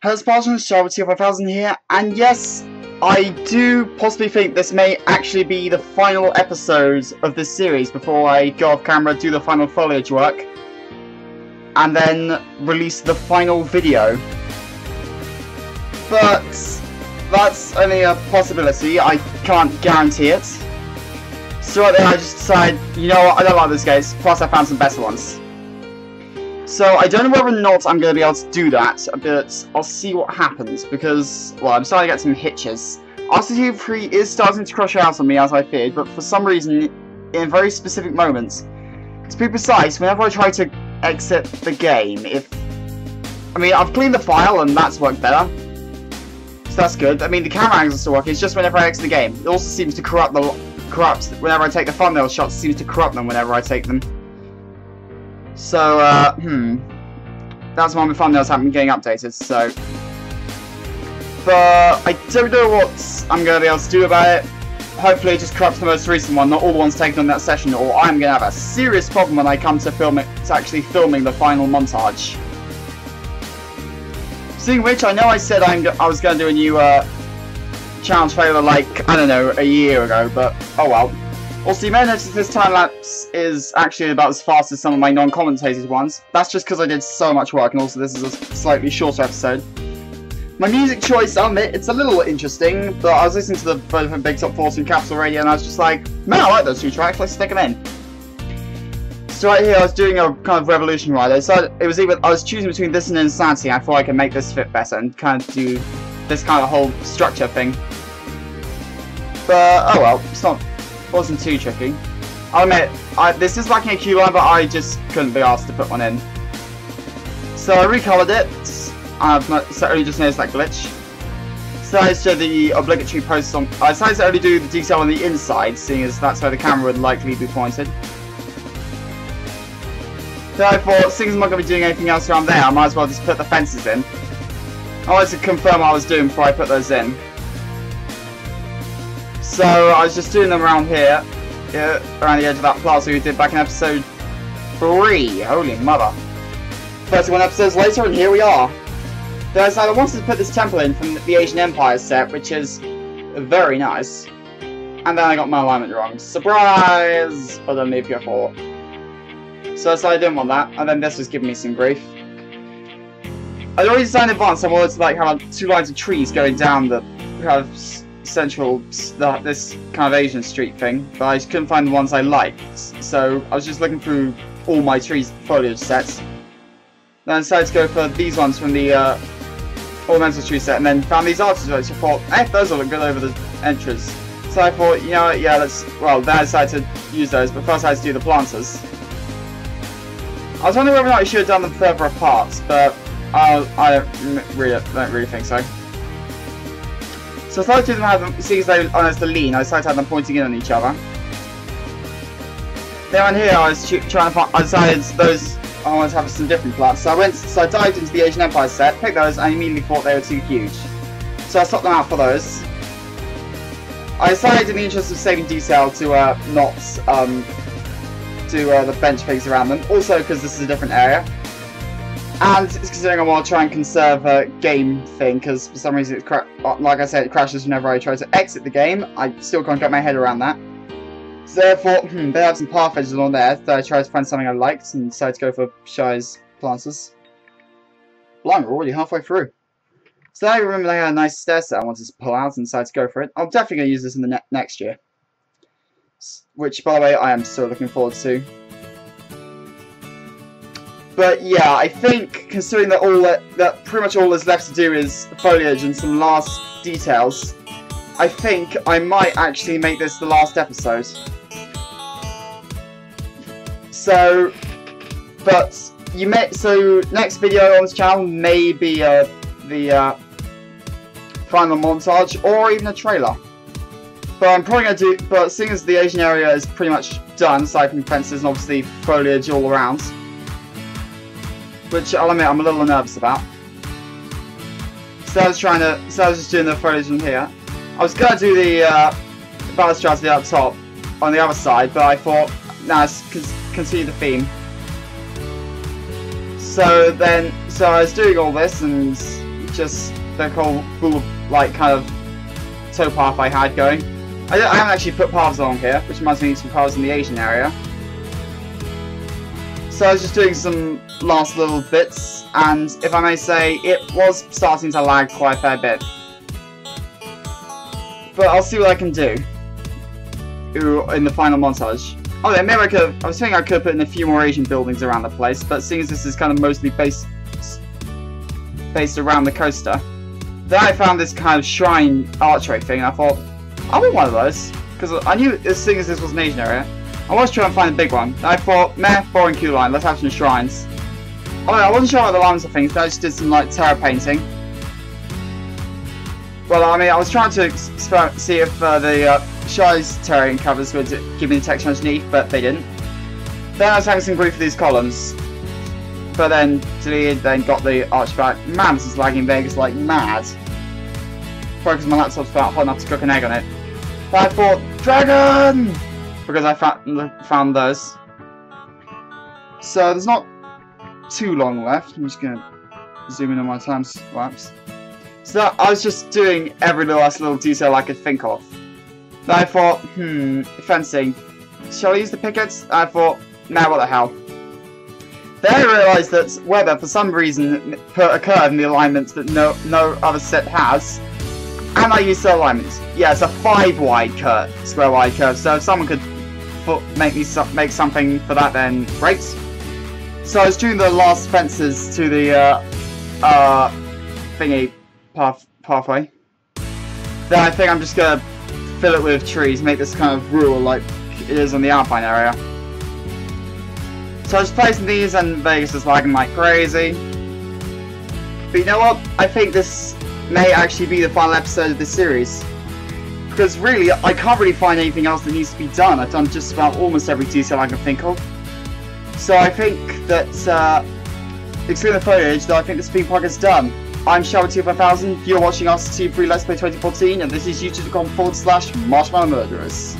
Hello Spartans, RCT3 here, and yes, I do possibly think this may actually be the final episode of this series before I go off camera, do the final foliage work, and then release the final video. But that's only a possibility, I can't guarantee it. So right there I just decided, you know what, I don't like those guys, plus I found some better ones. So I don't know whether or not I'm going to be able to do that, but I'll see what happens, because, well, I'm starting to get some hitches. RCT3 is starting to crush out on me as I feared, but for some reason, in very specific moments, to be precise, whenever I try to exit the game, I mean, I've cleaned the file and that's worked better, so that's good. I mean, the camera angles are still working, it's just whenever I exit the game. It also seems to corrupt whenever I take the thumbnail shots, it seems to corrupt them whenever I take them. So, that's why my thumbnails haven't been getting updated, so. But I don't know what I'm going to be able to do about it. Hopefully it just corrupts the most recent one, not all the ones taken on that session, or I'm going to have a serious problem when I come to actually filming the final montage. Seeing which, I know I said I was going to do a new challenge trailer like, I don't know, a year ago, but oh well. Also, you may notice this time-lapse is actually about as fast as some of my non-commentated ones. That's just because I did so much work, and also this is a slightly shorter episode. My music choice, I'll admit, it's a little interesting, but I was listening to the Vodafone Big Top 40 and Capital Radio, and I was just like, man, I like those two tracks, let's stick them in. So right here, I was doing a kind of revolution ride. I was choosing between this and Insanity, and I thought I could make this fit better, and kind of do this kind of whole structure thing. But, oh well, wasn't too tricky. I'll admit, this is lacking a queue line, but I just couldn't be asked to put one in. So I recolored it. I've only just noticed that glitch. So I decided to do the obligatory posts on. I decided to only do the detail on the inside, seeing as that's where the camera would likely be pointed. So I thought, seeing as I'm not going to be doing anything else around there, I might as well just put the fences in. I wanted to confirm what I was doing before I put those in. So I was just doing them around here, around the edge of that plaza we did back in episode 3. Holy mother. 31 episodes later, and here we are. Then I decided I wanted to put this temple in from the Asian Empire set, which is very nice. And then I got my alignment wrong. Surprise! But then leave you for. So I decided I didn't want that, and then this was giving me some grief. I'd already decided in advance I wanted to like have 2 lines of trees going down the kind of central, this kind of Asian street thing, but I just couldn't find the ones I liked, so I was just looking through all my trees foliage sets. Then I decided to go for these ones from the ornamental tree set, and then found these artists which I thought, those will look good over the entrance. So I thought, you know what, yeah, then I decided to use those, but first I had to do the planters. I was wondering whether or not I should have done them further apart, but I don't really think so. So I started to have them, seeing as they are the lean, I decided to have them pointing in on each other. Then on here I was trying to find, I decided I wanted to have some different plants. So I dived into the Asian Empire set, picked those, and immediately thought they were too huge. So I swapped them out for those. I decided in the interest of saving detail to not do the bench things around them, also because this is a different area. And it's considering I want to try and conserve a game thing, because for some reason, like I said, it crashes whenever I try to exit the game. I still can't get my head around that. So therefore, they have some path edges on there, so I tried to find something I liked, and decided to go for Shy's planters. Blimey, we're already halfway through. So I remember I had a nice stair set I wanted to pull out, and decided to go for it. I'm definitely going to use this in the next year. Which, by the way, I am still looking forward to. But yeah, I think, considering that pretty much all that's left to do is foliage and some last details, I think I might actually make this the last episode. So, next video on this channel may be the final montage, or even a trailer. But I'm probably going to do, but seeing as the Asian area is pretty much done, aside from fences and obviously foliage all around, which I'll admit I'm a little nervous about. So I was just doing the foliage in here. I was going to do the balustrade up top on the other side, but I thought, nah, let's continue the theme. So I was doing all this, and just the whole full, like, kind of towpath I had going. I haven't actually put paths along here, which reminds me of some paths in the Asian area. So I was just doing some last little bits, and if I may say, it was starting to lag quite a fair bit. But I'll see what I can do in the final montage. Oh yeah, maybe I was thinking I could put in a few more Asian buildings around the place, but seeing as this is kind of mostly based around the coaster, then I found this kind of shrine archway thing, and I thought, I want one of those, because I knew as soon as this was an Asian area, I was trying to find a big one. And I thought, meh, boring queue line, let's have some shrines. Oh yeah, I wasn't sure about the lines of things, but I just did some like terra painting. Well, I mean, I was trying to see if the Shy's terrain covers would give me the texture underneath, but they didn't. Then I was having some grief with these columns. But then deleted, then got the arch back. Man, this is lagging Vegas like mad. Probably because my laptop's about hot enough to cook an egg on it. But I thought, dragon! Because I found those. So there's not too long left. I'm just going to zoom in on my time lapse. So I was just doing every last little detail I could think of. Then I thought, fencing. Shall I use the pickets? I thought, nah, what the hell. Then I realised that Weber, for some reason, put a curve in the alignment that no other set has. And I used the alignment. Yeah, it's a 5 wide curve, square wide curve. So if someone could make something for that, then great. So I was doing the last fences to the thingy pathway. Then I think I'm just gonna fill it with trees, make this kind of rural like it is on the Alpine area. So I was placing these, and Vegas is lagging like crazy. But you know what? I think this may actually be the final episode of this series. Because really, I can't really find anything else that needs to be done. I've done just about almost every detail I can think of. So I think that, excluding the foliage, that I think this theme park is done. I'm Shower25000, you're watching RCT3 Let's Play 2014, and this is youtube.com/marshmallow murderers.